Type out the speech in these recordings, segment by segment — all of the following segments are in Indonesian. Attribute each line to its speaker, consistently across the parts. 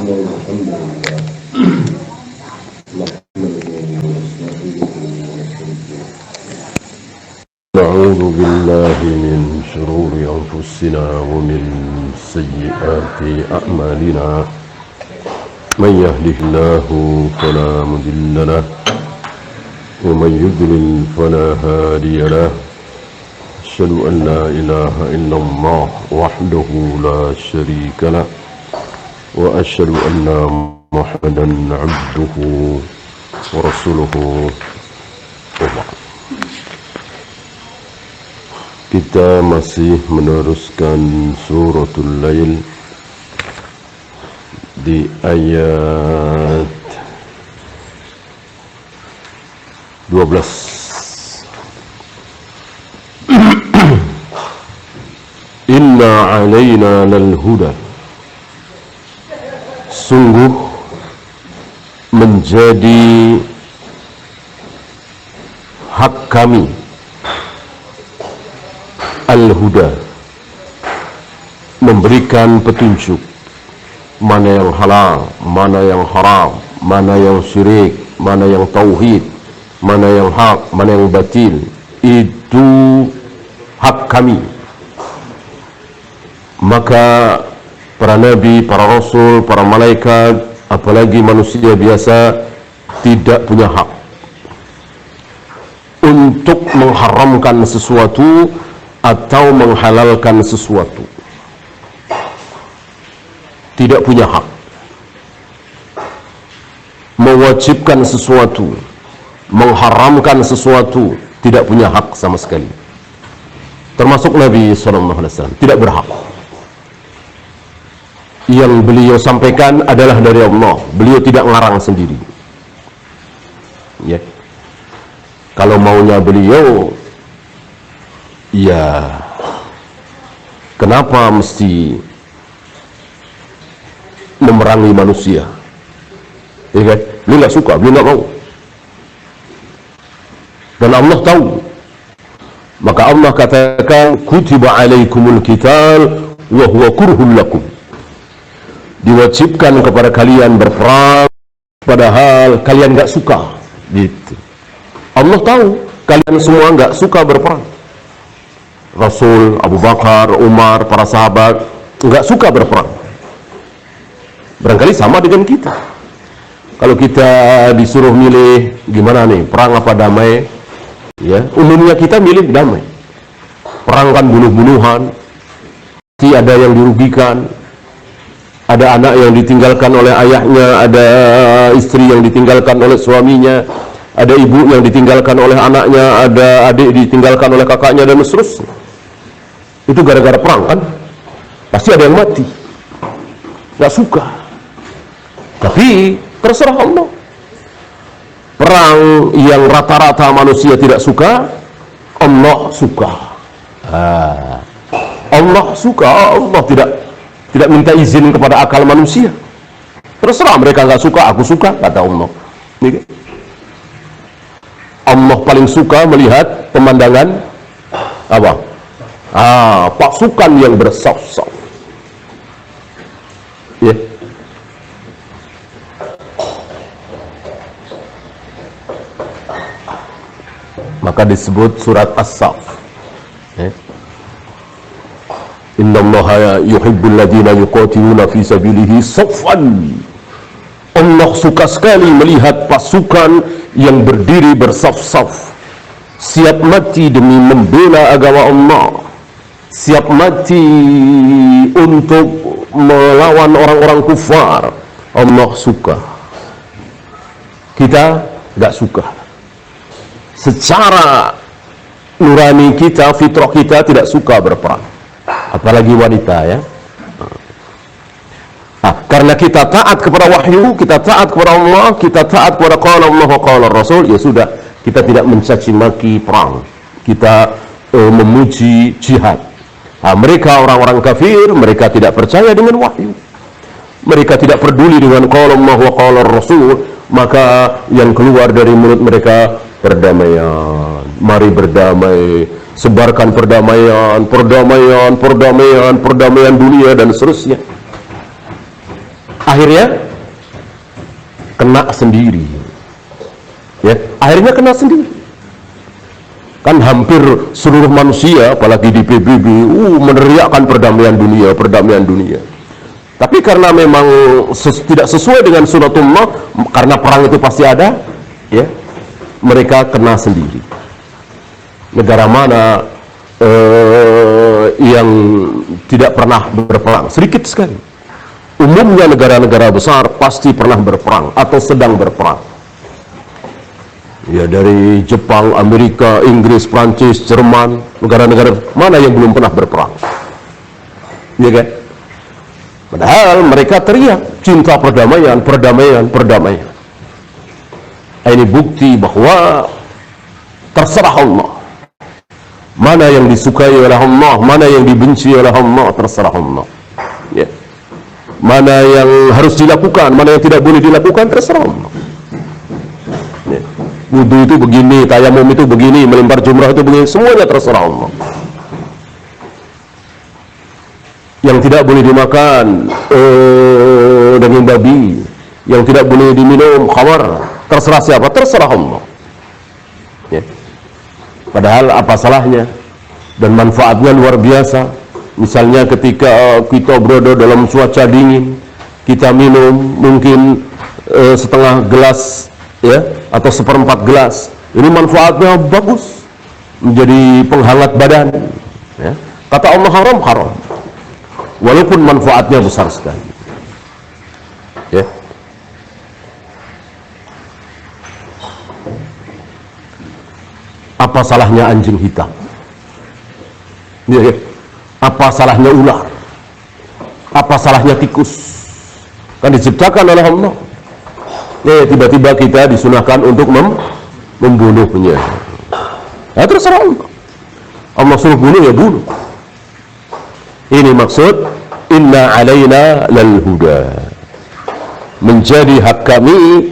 Speaker 1: نعوذ بالله من شرور أنفسنا ومن سيئات أعمالنا من يهده الله فلا مضل له ومن يضلل فلا هادي له أشهد أن لا إله إلا الله وحده لا شريك له وأشهد أن محمدا عبده ورسوله وبعد. Kita masih meneruskan suratul Lail di ayat 12. Inna alaina lal huda, sungguh menjadi hak kami al-huda, memberikan petunjuk mana yang halal, mana yang haram, mana yang syirik, mana yang tauhid, mana yang hak, mana yang batil. Itu hak kami. Maka para nabi, para rasul, para malaikat, apalagi manusia biasa tidak punya hak untuk mengharamkan sesuatu atau menghalalkan sesuatu. Tidak punya hak. Mewajibkan sesuatu, mengharamkan sesuatu, tidak punya hak sama sekali. Termasuk Nabi SAW tidak berhak. Yang beliau sampaikan adalah dari Allah. Beliau tidak ngarang sendiri. Ya. Kalau maunya beliau, ya, kenapa mesti memerangi manusia? Ya kan? Beliau nggak suka, beliau nggak mau. Dan Allah tahu. Maka Allah katakan, kutiba alaikumul qital wa huwa kurhul lakum. Diwajibkan kepada kalian berperang, padahal kalian nggak suka. Gitu. Allah tahu kalian semua nggak suka berperang. Rasul, Abu Bakar, Umar, para sahabat nggak suka berperang. Barangkali sama dengan kita. Kalau kita disuruh milih gimana nih, perang apa damai? Ya, umumnya kita milih damai. Perang kan bunuh-bunuhan, pasti ada yang dirugikan, ada anak yang ditinggalkan oleh ayahnya, ada istri yang ditinggalkan oleh suaminya, ada ibu yang ditinggalkan oleh anaknya, ada adik ditinggalkan oleh kakaknya, dan seterusnya. Itu gara-gara perang kan? Pasti ada yang mati. Gak suka. Tapi terserah Allah. Perang yang rata-rata manusia tidak suka, Allah suka. Allah suka. Allah tidak minta izin kepada akal manusia. Terserah mereka gak suka, aku suka, kata Allah. Ini. Allah paling suka melihat pemandangan apa? Pasukan yang bersaf-saf. Ya. Maka disebut surat As-Saff. Ya. Innallaha yuhibbul ladzina yuqatiluna fi sabilihi saffan. Allah suka sekali melihat pasukan yang berdiri bersaf-saf, siap mati demi membela agama Allah, siap mati untuk melawan orang-orang kufar. Allah suka. Kita gak suka. Secara nurani kita, fitrah kita tidak suka berperang, apalagi wanita, ya. Karena kita taat kepada wahyu, kita taat kepada Allah, kita taat kepada qala Allah wa qala Rasul, ya sudah, kita tidak mencaci maki perang, kita memuji jihad. Mereka orang-orang kafir, mereka tidak percaya dengan wahyu, mereka tidak peduli dengan qala Allah wa qala Rasul, maka yang keluar dari mulut mereka perdamaian. Mari berdamai, sebarkan perdamaian, perdamaian, perdamaian, perdamaian dunia dan seterusnya. akhirnya kena sendiri. Ya, akhirnya kena sendiri. Kan hampir seluruh manusia, apalagi di PBB, meneriakkan perdamaian dunia. Tapi karena memang tidak sesuai dengan sunatullah, karena perang itu pasti ada, ya, mereka kena sendiri. Negara mana yang tidak pernah berperang? Sedikit sekali. Umumnya negara-negara besar pasti pernah berperang atau sedang berperang. Ya, dari Jepang, Amerika, Inggris, Prancis, Jerman, negara-negara mana yang belum pernah berperang? Ya kan? Padahal mereka teriak cinta perdamaian. Ini bukti bahwa terserah Allah. Mana yang disukai oleh Allah, mana yang dibenci oleh Allah, terserah Allah. Ya. Mana yang harus dilakukan, mana yang tidak boleh dilakukan, terserah Allah. Ya. Wudu itu begini, tayamum itu begini, melempar jumrah itu begini, semuanya terserah Allah. Yang tidak boleh dimakan daging babi, yang tidak boleh diminum khamar, terserah siapa? Terserah Allah. Ya. Padahal apa salahnya? Dan manfaatnya luar biasa. Misalnya ketika kita berada dalam cuaca dingin, kita minum mungkin setengah gelas, ya, atau seperempat gelas. Ini manfaatnya bagus, menjadi penghangat badan. Ya. Kata Allah haram, walaupun manfaatnya besar sekali. Ya. Apa salahnya anjing hitam? Ya. Apa salahnya ular? Apa salahnya tikus? Kan diciptakan oleh Allah. Ya, tiba-tiba kita disunahkan untuk membunuhnya. Ya, terserah Allah. Allah suruh bunuh, ya bunuh. Ini maksud inna alaina lal huda. Menjadi hak kami,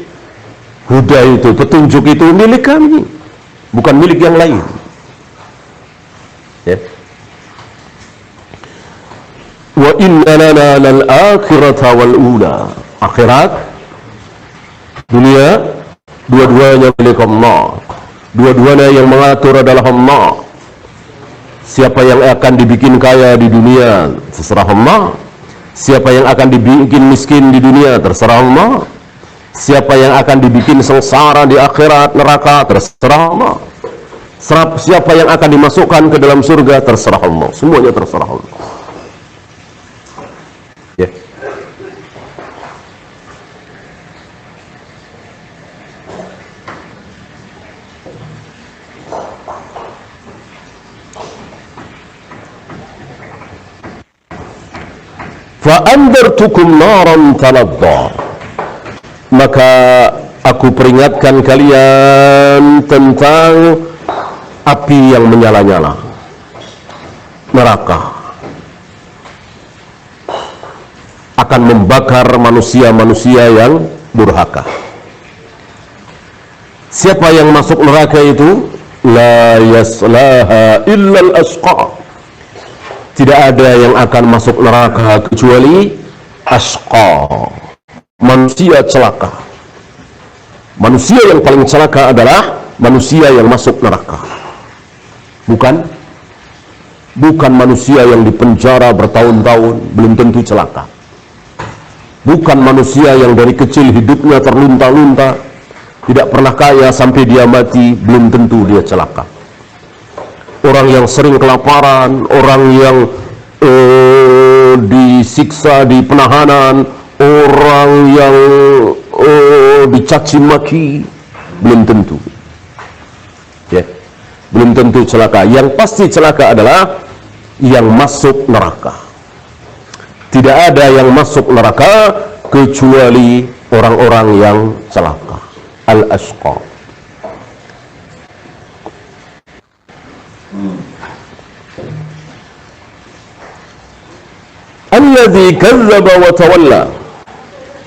Speaker 1: huda itu, petunjuk itu milik kami, bukan milik yang lain. Ya. Wa inna lana lal akhirata wal ula. Akhirat, dunia, dua-duanya milik Allah. Dua-duanya yang mengatur adalah Allah. Siapa yang akan dibikin kaya di dunia, terserah Allah. Siapa yang akan dibikin miskin di dunia, terserah Allah. Siapa yang akan dibikin sengsara di akhirat, neraka, terserah Allah. Siapa yang akan dimasukkan ke dalam surga, terserah Allah. Semuanya terserah Allah. Ya. Fa'andartukum naran taladda. Maka aku peringatkan kalian tentang api yang menyala-nyala, neraka, akan membakar manusia-manusia yang durhaka. Siapa yang masuk neraka itu? La yaslaha illal ashqa. Tidak ada yang akan masuk neraka kecuali ashqa, manusia celaka. Manusia yang paling celaka adalah manusia yang masuk neraka. Bukan manusia yang dipenjara bertahun-tahun, belum tentu celaka. Bukan manusia yang dari kecil hidupnya terlunta-lunta, tidak pernah kaya sampai dia mati, belum tentu dia celaka. Orang yang sering kelaparan, orang yang disiksa di penahanan, orang yang dicaci maki, belum tentu. Ya, belum tentu celaka. Yang pasti celaka adalah yang masuk neraka. Tidak ada yang masuk neraka kecuali orang-orang yang celaka. Al-ashqa. Alladzi kadzdzaba wa tawalla.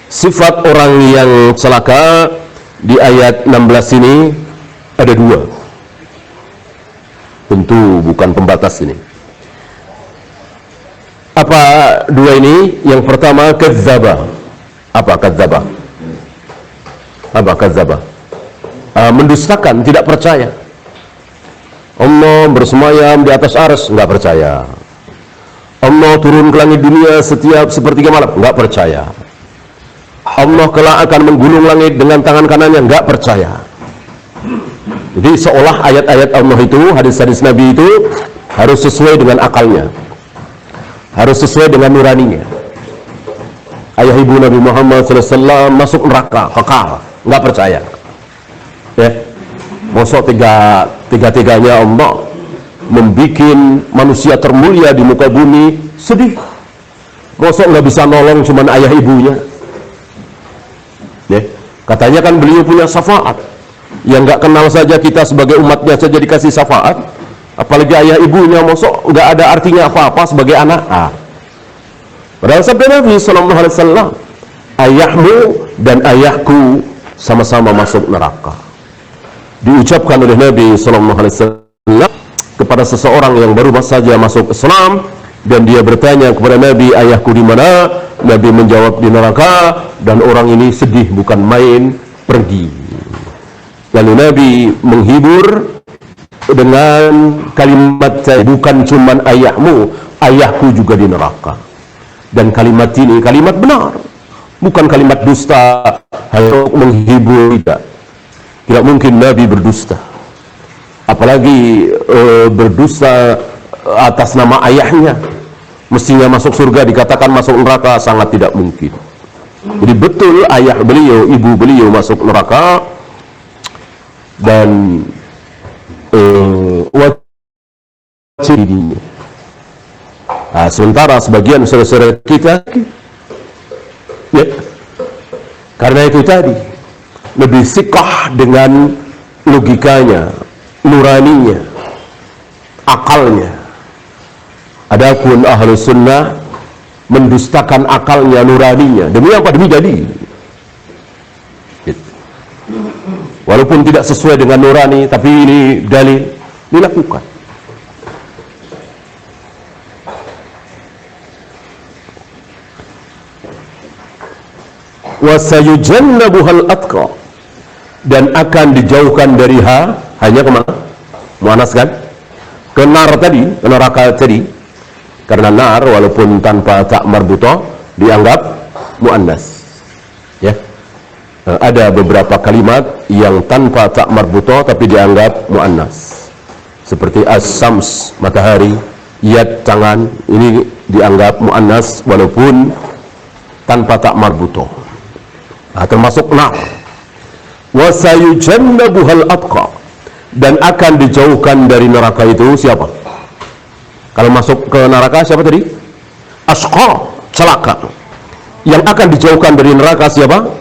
Speaker 1: Sifat orang yang celaka di ayat 16 ini ada dua. Tentu bukan pembatas ini. Apa dua ini? Yang pertama kadzdzaba. Apa kadzdzaba? Apa kadzdzaba? Mendustakan, tidak percaya. Allah bersemayam di atas arsy, nggak percaya. Allah turun ke langit dunia setiap sepertiga malam, nggak percaya. Allah kelak akan menggulung langit dengan tangan kanannya, nggak percaya. Jadi seolah ayat-ayat Allah itu, hadis-hadis Nabi itu harus sesuai dengan akalnya, harus sesuai dengan nuraninya. Ayah ibu Nabi Muhammad SAW masuk neraka kekal, nggak percaya. Ya, mosok tiga-tiganya Allah membuat manusia termulia di muka bumi sedih. Mosok nggak bisa nolong cuman ayah ibunya. Ya, katanya kan beliau punya syafaat. Yang nggak kenal saja kita sebagai umatnya saja dikasih syafaat, apalagi ayah ibunya, mosok nggak ada artinya apa-apa sebagai anak. Padahal sabda Nabi SAW, ayahmu dan ayahku sama-sama masuk neraka. Diucapkan oleh Nabi SAW kepada seseorang yang baru saja masuk Islam, dan dia bertanya kepada Nabi, ayahku di mana? Nabi menjawab, di neraka. Dan orang ini sedih bukan main, pergi. Lalu Nabi menghibur dengan kalimat, bukan cuman ayahmu, ayahku juga di neraka. Dan kalimat ini kalimat benar, bukan kalimat dusta hanya menghibur. Tidak mungkin Nabi berdusta, apalagi berdusta atas nama ayahnya. Mestinya masuk surga dikatakan masuk neraka, sangat tidak mungkin. Jadi betul ayah beliau, ibu beliau masuk neraka, dan wajib dirinya. Sementara sebagian saudara-saudara kita, ya, karena itu tadi lebih sikah dengan logikanya, nuraninya, akalnya. Adapun Ahlus Sunnah mendustakan akalnya, nuraninya. Demi apa? Demi dalil. Walaupun tidak sesuai dengan nurani, tapi ini dalil, dilakukan. Wasayujannabuhal atqa, dan akan dijauhkan dari hanya kemana? Muannas kan? Ke nar tadi, ke neraka tadi. Karena nar walaupun tanpa tak marbuto dianggap muannas. Ya. Ada beberapa kalimat yang tanpa tak marbuto tapi dianggap muannas. Seperti as-sams, matahari, yad, tangan, ini dianggap muannas walaupun tanpa tak marbuto. Termasuk nar. Wasayujannabuhal atqa, dan akan dijauhkan dari neraka itu siapa? Kalau masuk ke neraka siapa tadi? Asqa, celaka. Yang akan dijauhkan dari neraka siapa?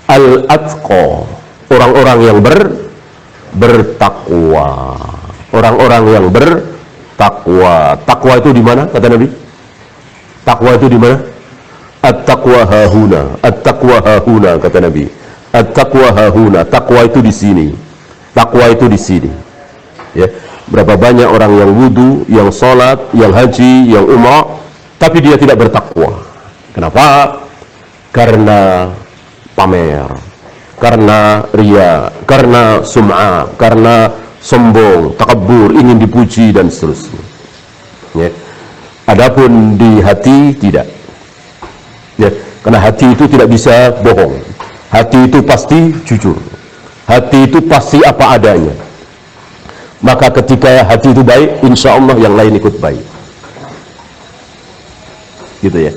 Speaker 1: Al-atqa, orang-orang yang bertakwa. Orang-orang yang bertakwa. Takwa itu di mana kata Nabi? Takwa itu di mana? At-taqwa hahuna, at-taqwa hahuna kata Nabi. At-taqwa hahuna, takwa itu di sini. Takwa itu di sini. Ya, berapa banyak orang yang wudu, yang sholat, yang haji, yang umrah, tapi dia tidak bertakwa. Kenapa? Karena pamer, karena riya, karena sum'ah, karena sombong, takabur, ingin dipuji dan seterusnya. Ya. Adapun di hati tidak. Ya, karena hati itu tidak bisa bohong. Hati itu pasti jujur. Hati itu pasti apa adanya. Maka ketika hati itu baik, insya Allah yang lain ikut baik. Gitu ya.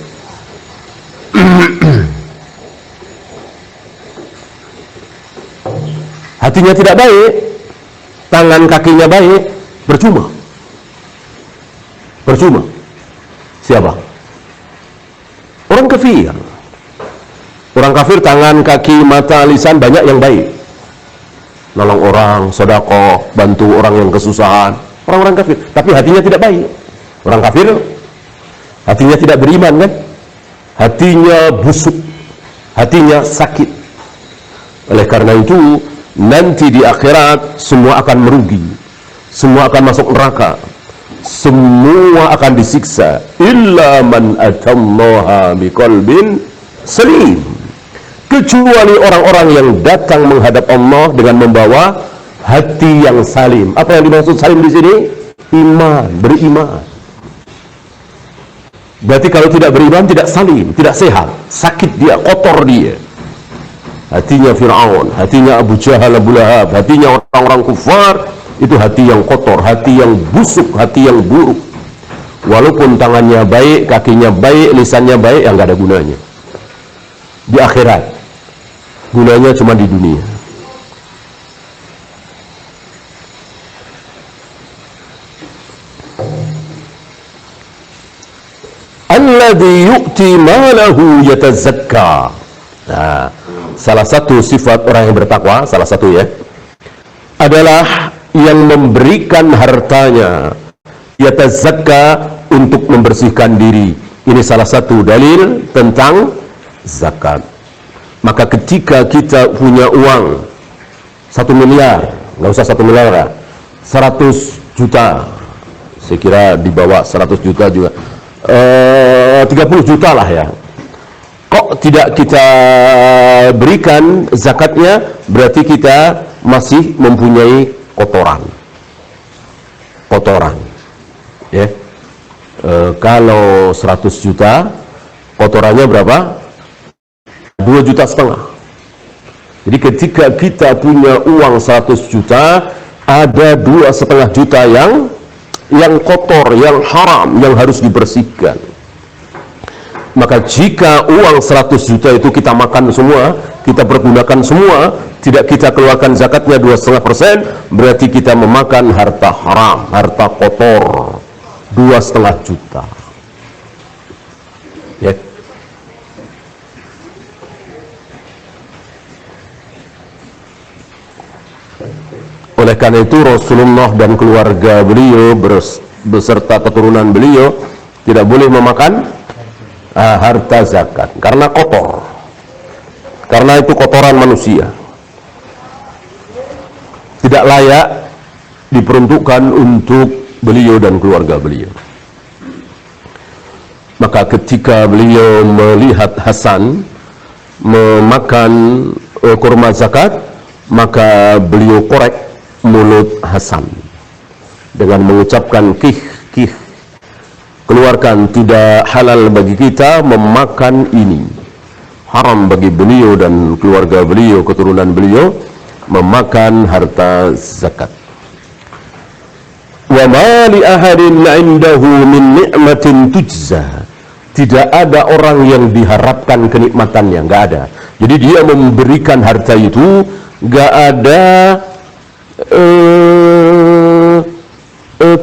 Speaker 1: Hatinya tidak baik, tangan kakinya baik, percuma. Percuma. Siapa? Orang kafir. Orang kafir tangan, kaki, mata, lisan banyak yang baik. Nolong orang, sedekah, bantu orang yang kesusahan. Orang-orang kafir, tapi hatinya tidak baik. Orang kafir hatinya tidak beriman kan? Hatinya busuk, hatinya sakit. Oleh karena itu nanti di akhirat semua akan merugi, semua akan masuk neraka, semua akan disiksa. Illa man atallaha biqalbin salim. kecuali orang-orang yang datang menghadap Allah dengan membawa hati yang salim. Apa yang dimaksud salim di sini? Iman, beriman. Berarti kalau tidak beriman tidak salim, tidak sehat, sakit dia, kotor dia. Hatinya Fir'aun, hatinya Abu Jahal, Abu Lahab, hatinya orang-orang kufar, itu hati yang kotor, hati yang busuk, hati yang buruk. Walaupun tangannya baik, kakinya baik, lisannya baik, yang nggak ada gunanya di akhirat. Gunanya cuma di dunia. Alladhi yu'ti malahu yatazakka. Nah, salah satu sifat orang yang bertakwa, salah satu ya, adalah yang memberikan hartanya yatazakka, untuk membersihkan diri. Ini salah satu dalil tentang zakat. Maka ketika kita punya uang 1 miliar, nggak usah 1 miliar lah, 100 juta, saya kira di bawah 100 juta juga, 30 juta lah ya, kok tidak kita berikan zakatnya, berarti kita masih mempunyai kotoran ya. Kalau 100 juta, kotorannya berapa? 2,5 juta. Jadi ketika kita punya uang 100 juta, ada 2,5 juta yang kotor, yang haram, yang harus dibersihkan. Maka jika uang 100 juta itu kita makan semua, kita pergunakan semua, tidak kita keluarkan zakatnya 2,5%, berarti kita memakan harta haram, harta kotor, 2,5 juta ya. Oleh karena itu Rasulullah dan keluarga beliau beserta keturunan beliau tidak boleh memakan harta zakat karena kotor, karena itu kotoran manusia, tidak layak diperuntukkan untuk beliau dan keluarga beliau. Maka ketika beliau melihat Hasan memakan kurma zakat, maka beliau korek mulut Hasan dengan mengucapkan kih, keluarkan, tidak halal bagi kita memakan ini, haram bagi beliau dan keluarga beliau, keturunan beliau memakan harta zakat. Wa ma li ahadin 'indahu min ni'matin tujza. Tidak ada orang yang diharapkan kenikmatannya, nggak ada. Jadi dia memberikan harta itu, nggak ada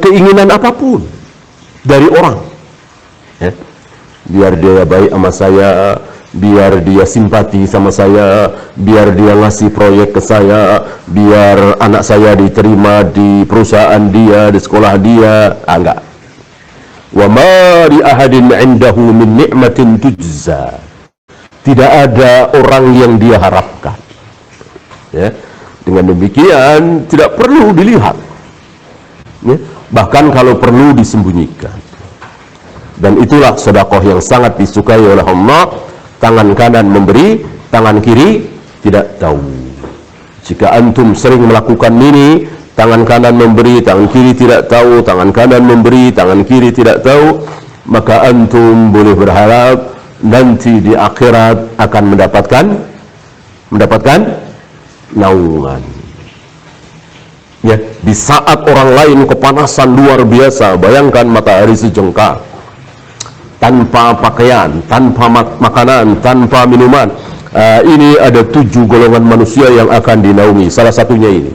Speaker 1: keinginan apapun dari orang ya. Biar dia baik sama saya, biar dia simpati sama saya, biar dia ngasih proyek ke saya, biar anak saya diterima di perusahaan dia, di sekolah dia, enggak. Wa ma li ahadin 'indahu min ni'matin tujza. Tidak ada orang yang dia harapkan ya. Dengan demikian tidak perlu dilihat ya. Bahkan kalau perlu disembunyikan. Dan itulah sedekah yang sangat disukai oleh Allah. Tangan kanan memberi, tangan kiri tidak tahu. Jika antum sering melakukan ini, tangan kanan memberi, tangan kiri tidak tahu, tangan kanan memberi, tangan kiri tidak tahu, maka antum boleh berharap nanti di akhirat akan mendapatkan naungan. Ya, di saat orang lain kepanasan luar biasa, bayangkan matahari sejengkal, tanpa pakaian, tanpa makanan, tanpa minuman. Ini ada 7 golongan manusia yang akan dinaungi. Salah satunya ini,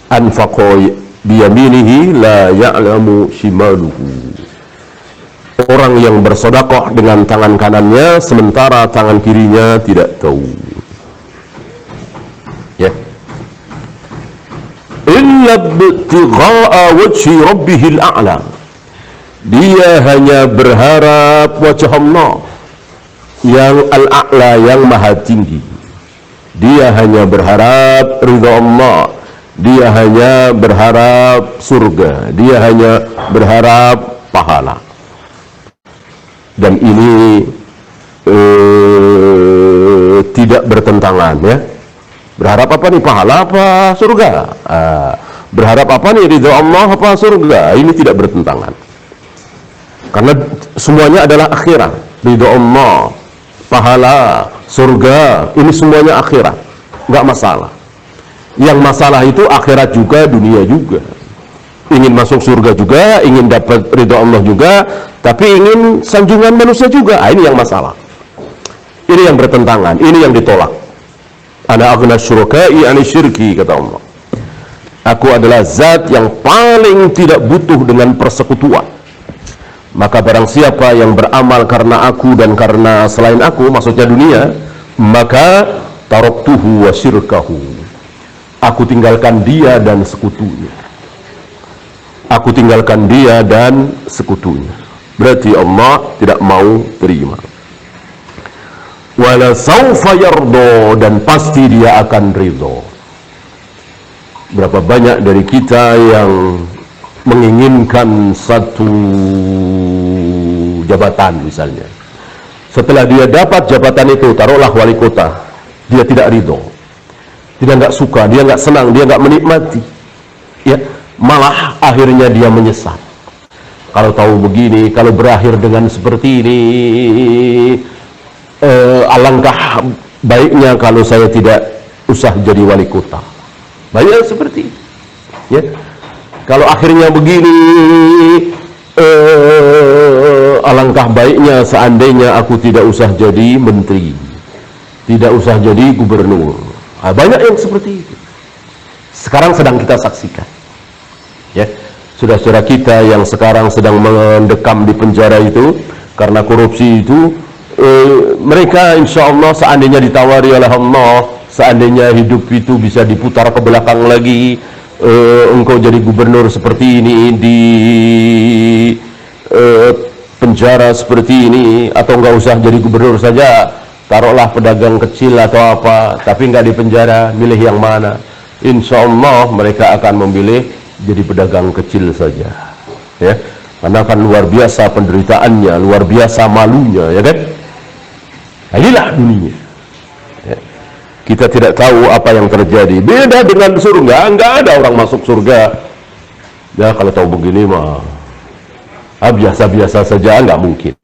Speaker 1: anfaqo biyaminihi la ya'lamu shimaluhu. Orang yang bersedekah dengan tangan kanannya sementara tangan kirinya tidak tahu. Ya. Illa ibtigha'a wajhi rabbihil a'la. Dia hanya berharap wajah Allah yang al-a'la, yang maha tinggi. Dia hanya berharap ridha Allah. Dia hanya berharap surga. Dia hanya berharap pahala. Dan ini tidak bertentangan, ya. Berharap apa nih, pahala apa surga? Berharap apa nih, ridho Allah apa surga? Ini tidak bertentangan, karena semuanya adalah akhirat. Ridho Allah, pahala, surga, ini semuanya akhirat, nggak masalah. Yang masalah itu akhirat juga, dunia juga. Ingin masuk surga juga, ingin dapat ridho Allah juga, tapi ingin sanjungan manusia juga. Ini yang masalah. Ini yang bertentangan, ini yang ditolak. Ana aghna syuraka'i 'ani syirki, kata Allah. Aku adalah zat yang paling tidak butuh dengan persekutuan. Maka barang siapa yang beramal karena aku dan karena selain aku, maksudnya dunia, maka taraktuhu wa syirkahu. Aku tinggalkan dia dan sekutunya. Aku tinggalkan dia dan sekutunya. Berarti Allah tidak mau terima. Wala saufa yardo, dan pasti dia akan ridho. Berapa banyak dari kita yang menginginkan satu jabatan misalnya. Setelah dia dapat jabatan itu, taruhlah wali kota, dia tidak ridho, dia nggak suka, dia nggak senang, dia nggak menikmati, ya, malah akhirnya dia menyesal. Kalau tahu begini, kalau berakhir dengan seperti ini, alangkah baiknya kalau saya tidak usah jadi wali kota. Banyak seperti itu, ya. Kalau akhirnya begini, alangkah baiknya seandainya aku tidak usah jadi menteri, tidak usah jadi gubernur. Banyak yang seperti itu. Sekarang sedang kita saksikan, ya. Saudara-saudara kita yang sekarang sedang mendekam di penjara itu karena korupsi itu, mereka insya Allah seandainya ditawari oleh Allah, seandainya hidup itu bisa diputar ke belakang lagi, engkau jadi gubernur seperti ini, di penjara seperti ini, atau enggak usah jadi gubernur saja, taruhlah pedagang kecil atau apa, tapi enggak di penjara, milih yang mana? Insya Allah mereka akan memilih jadi pedagang kecil saja, ya, karena kan luar biasa penderitaannya, luar biasa malunya, ya kan? Nah, inilah dunia, ya. Kita tidak tahu apa yang terjadi. Beda dengan surga, nggak ada orang masuk surga, ya kalau tahu begini mah biasa-biasa saja, nggak mungkin.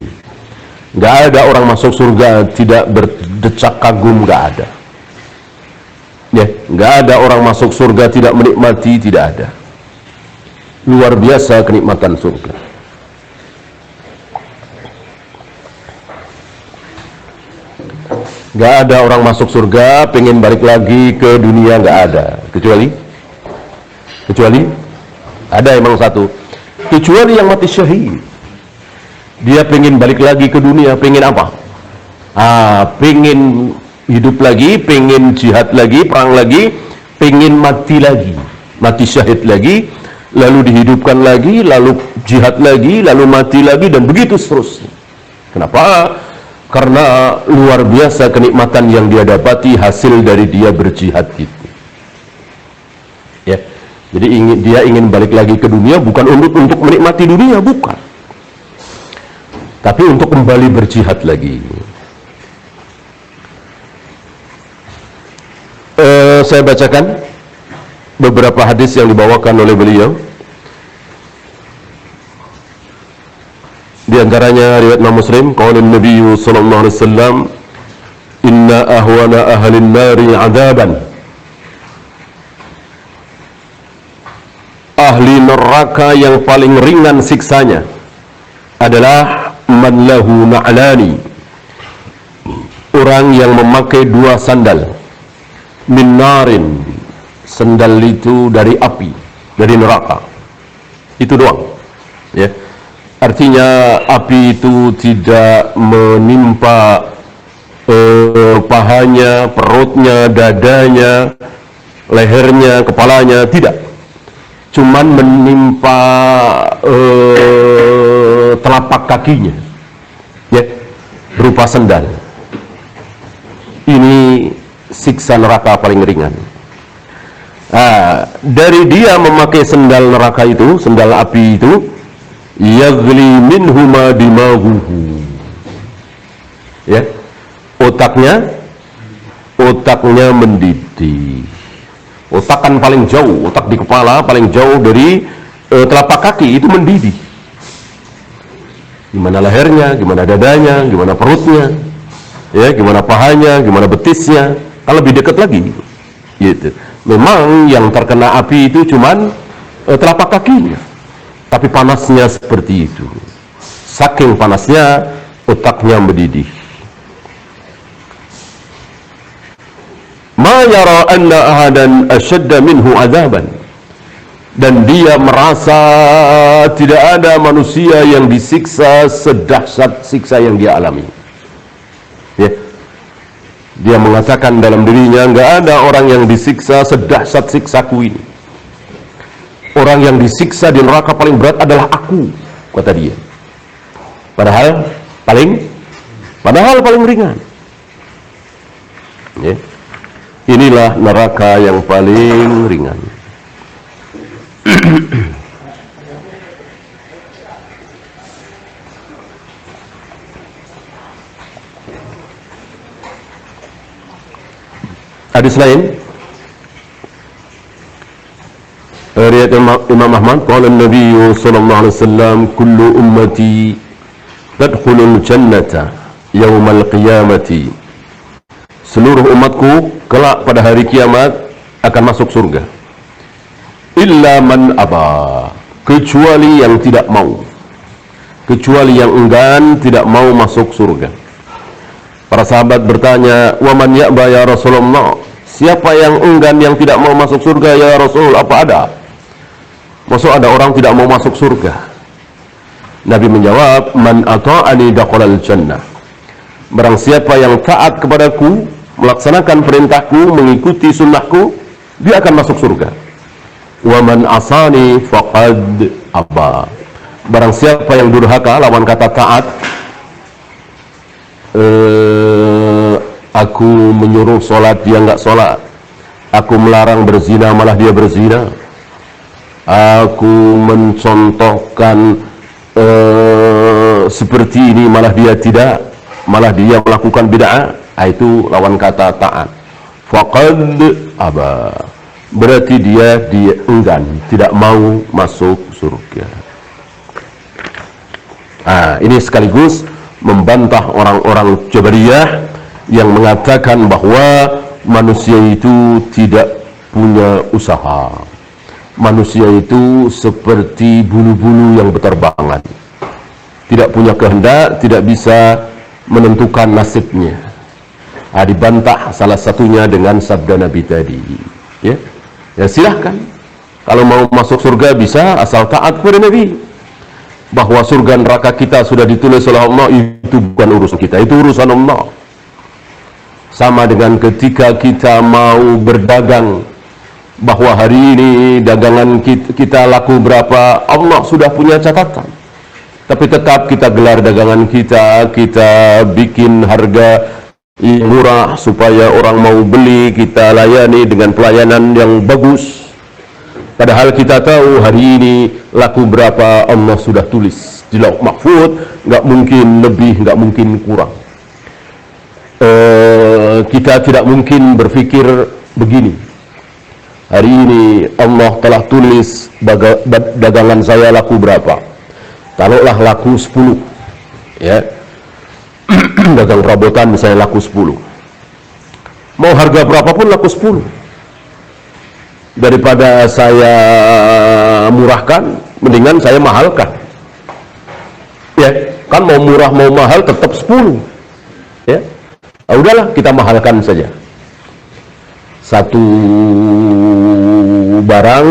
Speaker 1: Nggak ada orang masuk surga tidak berdecak kagum, nggak ada, ya. Nggak ada orang masuk surga tidak menikmati, tidak ada. Luar biasa kenikmatan surga. Nggak ada orang masuk surga pengen balik lagi ke dunia, nggak ada. Kecuali ada emang satu, kecuali yang mati syahid. Dia pengen balik lagi ke dunia, pengen apa? Pengen hidup lagi, pengen jihad lagi, perang lagi, pengen mati lagi, mati syahid lagi, lalu dihidupkan lagi, lalu jihad lagi, lalu mati lagi, dan begitu seterusnya. Kenapa? Karena luar biasa kenikmatan yang dia dapati hasil dari dia berjihad itu, ya. Jadi dia ingin balik lagi ke dunia bukan untuk menikmati dunia, bukan, tapi untuk kembali berjihad lagi. Saya bacakan beberapa hadis yang dibawakan oleh beliau. Di antaranya riwayat Imam Muslim, qala Nabi sallallahu alaihi wasallam, inna ahwana ahlin nari adaban, ahli neraka yang paling ringan siksanya adalah man lahu na'lani, orang yang memakai dua sandal, min narin, sandal itu dari api, dari neraka. Itu doang, ya. Artinya api itu tidak menimpa pahanya, perutnya, dadanya, lehernya, kepalanya, tidak. Cuman menimpa telapak kakinya, ya, berupa sandal. Ini siksa neraka paling ringan. Dari dia memakai sandal neraka itu, sandal api itu, yaghli minhuma dimaghuhu, ya, otaknya otaknya mendidih. Otak kan paling jauh, otak di kepala paling jauh dari telapak kaki, itu mendidih. Gimana lehernya, gimana dadanya, gimana perutnya, ya, gimana pahanya, gimana betisnya, kan lebih dekat lagi. Gitu. Memang yang terkena api itu cuman telapak kakinya, tapi panasnya seperti itu. Saking panasnya, otaknya mendidih. Ma yara anna ahadan ashadda minhu azaban, dan dia merasa tidak ada manusia yang disiksa sedahsyat siksa yang dia alami. Ya. Dia mengatakan dalam dirinya, enggak ada orang yang disiksa sedahsyat siksaku ini. Orang yang disiksa di neraka paling berat adalah aku, kata dia. Padahal paling ringan. Ya. Inilah neraka yang paling ringan. Hadis lain, riwayat Imam Ahmad, qala an-nabiy sallallahu alaihi wasallam, kullu ummati tadkhulul jannata yaumal qiyamati. Seluruh umatku kelak pada hari kiamat akan masuk surga. Illa man aba, kecuali yang tidak mau, kecuali yang enggan tidak mau masuk surga. Para sahabat bertanya, wa man ya'ba ya Rasulullah, siapa yang enggan, yang tidak mau masuk surga ya Rasul? Apa ada? Maksud ada orang tidak mau masuk surga? Nabi menjawab, man ata'ani dakhalal jannah. Barang siapa yang taat kepadaku, melaksanakan perintahku, mengikuti sunnahku, dia akan masuk surga. Wa man asani faqad aba. Barang siapa yang durhaka, lawan kata taat, aku menyuruh sholat, dia enggak sholat. Aku melarang berzina, malah dia berzina. Aku mencontohkan seperti ini, malah dia tidak, malah dia melakukan bid'ah. Itu lawan kata taat. Faqad aba, berarti dia enggan, tidak mau masuk surga. Ini sekaligus membantah orang-orang Jabariyah yang mengatakan bahwa manusia itu tidak punya usaha. Manusia itu seperti bulu-bulu yang berterbangan, tidak punya kehendak, tidak bisa menentukan nasibnya. Dibantah salah satunya dengan sabda Nabi tadi. Ya, silahkan. Kalau mau masuk surga bisa, asal taat kepada Nabi. Bahwa surga neraka kita sudah ditulis oleh Allah, itu bukan urusan kita, itu urusan Allah. Sama dengan ketika kita mau berdagang, bahwa hari ini dagangan kita laku berapa, Allah sudah punya catatan. Tapi tetap kita gelar dagangan kita bikin harga yang murah supaya orang mau beli, kita layani dengan pelayanan yang bagus. Padahal kita tahu hari ini laku berapa Allah sudah tulis di Lauh Mahfuz, nggak mungkin lebih, nggak mungkin kurang. Kita tidak mungkin berpikir begini, hari ini Allah telah tulis dagangan saya laku berapa, taruhlah laku 10, ya. Dagang perabotan misalnya laku 10, mau harga berapapun laku 10. Daripada saya murahkan, mendingan saya mahalkan, ya kan. Mau murah mau mahal tetap 10, ya. Udahlah kita mahalkan saja. Satu barang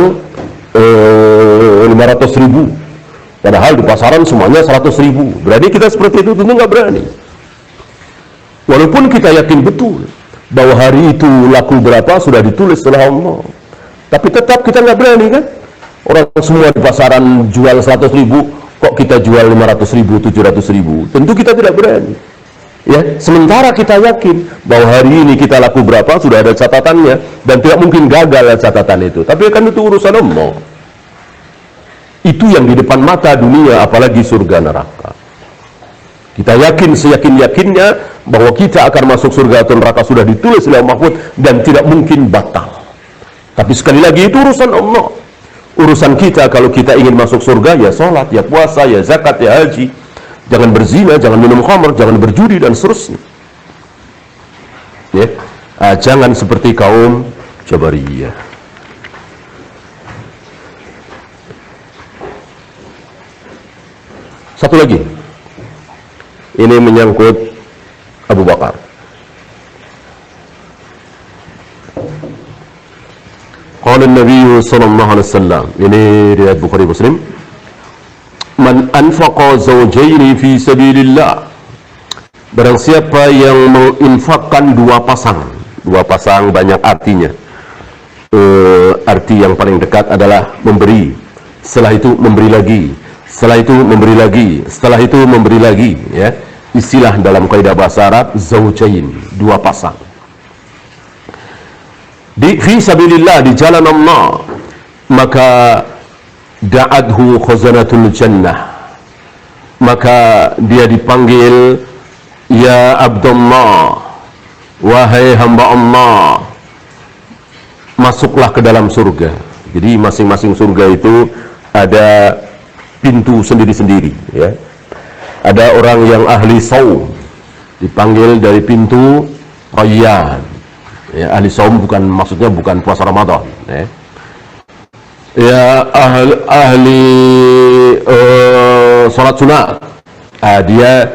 Speaker 1: 500.000, padahal di pasaran semuanya 100.000. Berani kita seperti itu? Tentu nggak berani. Walaupun kita yakin betul bahwa hari itu laku berapa sudah ditulis oleh Allah, tapi tetap kita nggak berani, kan? Orang semua di pasaran jual 100.000, kok kita jual 500.000, 700.000? Tentu kita tidak berani, ya. Sementara kita yakin bahwa hari ini kita laku berapa sudah ada catatannya, dan tidak mungkin gagal catatan itu. Tapi kan itu urusan Allah. Itu yang di depan mata dunia, apalagi surga neraka. Kita yakin seyakin-yakinnya bahwa kita akan masuk surga atau neraka sudah ditulis oleh Mahfud dan tidak mungkin batal. Tapi sekali lagi itu urusan Allah. Urusan kita, kalau kita ingin masuk surga, ya sholat, ya puasa, ya zakat, ya haji. Jangan berzina, jangan minum khamr, jangan berjudi, dan seterusnya. Ya. Jangan seperti kaum Jabariyah. Satu lagi. Ini menyangkut Abu Bakar. Qala Nabi sallallahu alaihi wasallam, ini riwayat Bukhari Muslim, man anfaqa zawjaini fi sabilillah, barang siapa yang menginfakkan dua pasang banyak artinya. Arti yang paling dekat adalah memberi, setelah itu memberi lagi, setelah itu memberi lagi, setelah itu memberi lagi, ya. Istilah dalam kaidah bahasa Arab zaujain, dua pasang. Fi sabilillah, di jalan Allah, maka da'adhu khazanatul jannah, maka dia dipanggil, ya Abdullah, wahai hamba Allah, masuklah ke dalam surga. Jadi masing-masing surga itu ada pintu sendiri-sendiri, ya. Ada orang yang ahli saum dipanggil dari pintu Rayyan, ya. Ahli saum maksudnya bukan puasa Ramadan, ya. Ya, ahli sholat sunat, dia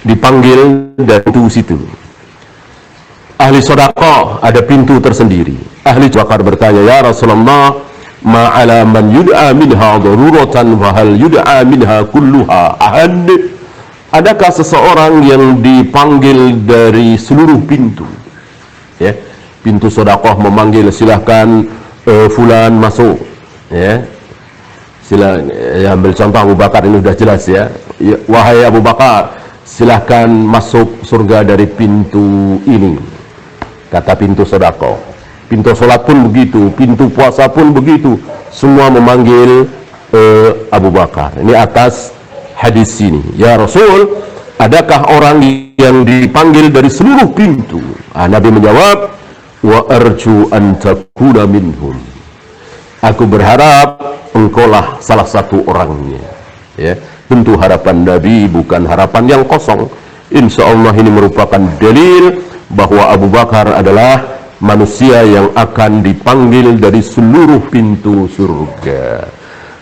Speaker 1: dipanggil dari pintu situ. Ahli sedekah ada pintu tersendiri. Ahli Bakar bertanya, ya Rasulullah, ma'ala man yud'a minha daruratan wa hal yud'a minha kulluha ahad. Adakah seseorang yang dipanggil dari seluruh pintu, ya? Pintu sedekah memanggil, silahkan fulan masuk, ya. Ya, ambil contoh Abu Bakar, ini sudah jelas, ya. Wahai Abu Bakar, silahkan masuk surga dari pintu ini, kata pintu sedekah. Pintu sholat pun begitu, pintu puasa pun begitu, semua memanggil Abu Bakar. Ini atas hadis ini, ya Rasul, adakah orang yang dipanggil dari seluruh pintu? Nabi menjawab, wa arju an takuna minhum, aku berharap engkaulah salah satu orangnya, ya. Tentu harapan Nabi bukan harapan yang kosong. Insya Allah ini merupakan dalil bahwa Abu Bakar adalah manusia yang akan dipanggil dari seluruh pintu surga.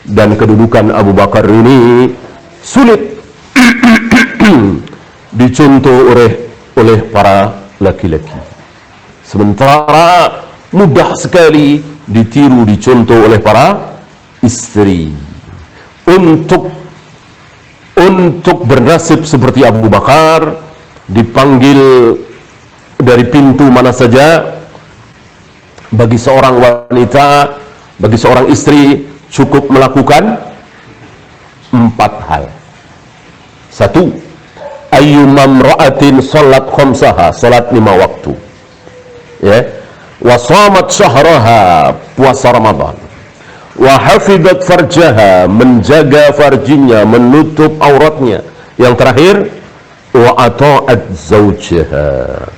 Speaker 1: Dan kedudukan Abu Bakar ini sulit dicontoh oleh para laki-laki, sementara mudah sekali ditiru, dicontoh oleh para istri. Untuk bernasib seperti Abu Bakar, dipanggil dari pintu mana saja, bagi seorang wanita, bagi seorang istri cukup melakukan 4 hal. 1, ayyumam ra'atin salat khamsaha, salat 5 waktu, ya. Wa shamat syahraha, puasa Ramadan. Wa hafidat farjaha, menjaga farjinya, menutup auratnya. Yang terakhir, wa ata'at zawjaha,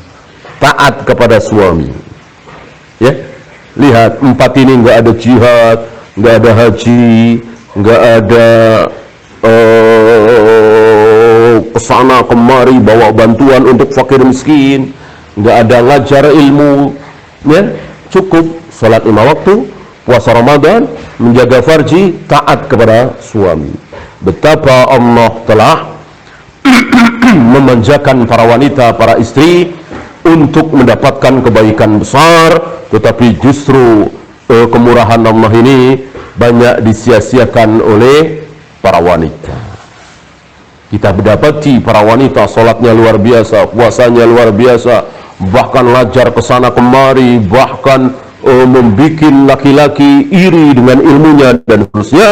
Speaker 1: taat kepada suami. Ya, lihat 4 ini, nggak ada jihad, nggak ada haji, nggak ada kesana kemari bawa bantuan untuk fakir miskin, nggak ada ngajar ilmu, ya. Cukup salat 5 waktu, puasa Ramadan, menjaga farji, taat kepada suami. Betapa Allah telah memanjakan para wanita, para istri untuk mendapatkan kebaikan besar, tetapi justru kemurahan Allah ini banyak disia-siakan oleh para wanita. Kita mendapati para wanita sholatnya luar biasa, puasanya luar biasa, bahkan lajar kesana kemari, bahkan membuat laki-laki iri dengan ilmunya dan seterusnya,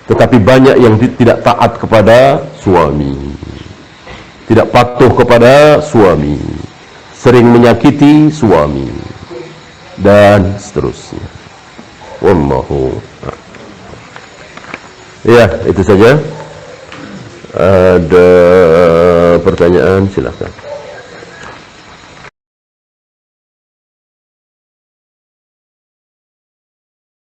Speaker 1: tetapi banyak yang tidak taat kepada suami, tidak patuh kepada suami, sering menyakiti suami, dan seterusnya. Wallahu. Ya, itu saja. Ada pertanyaan, silakan.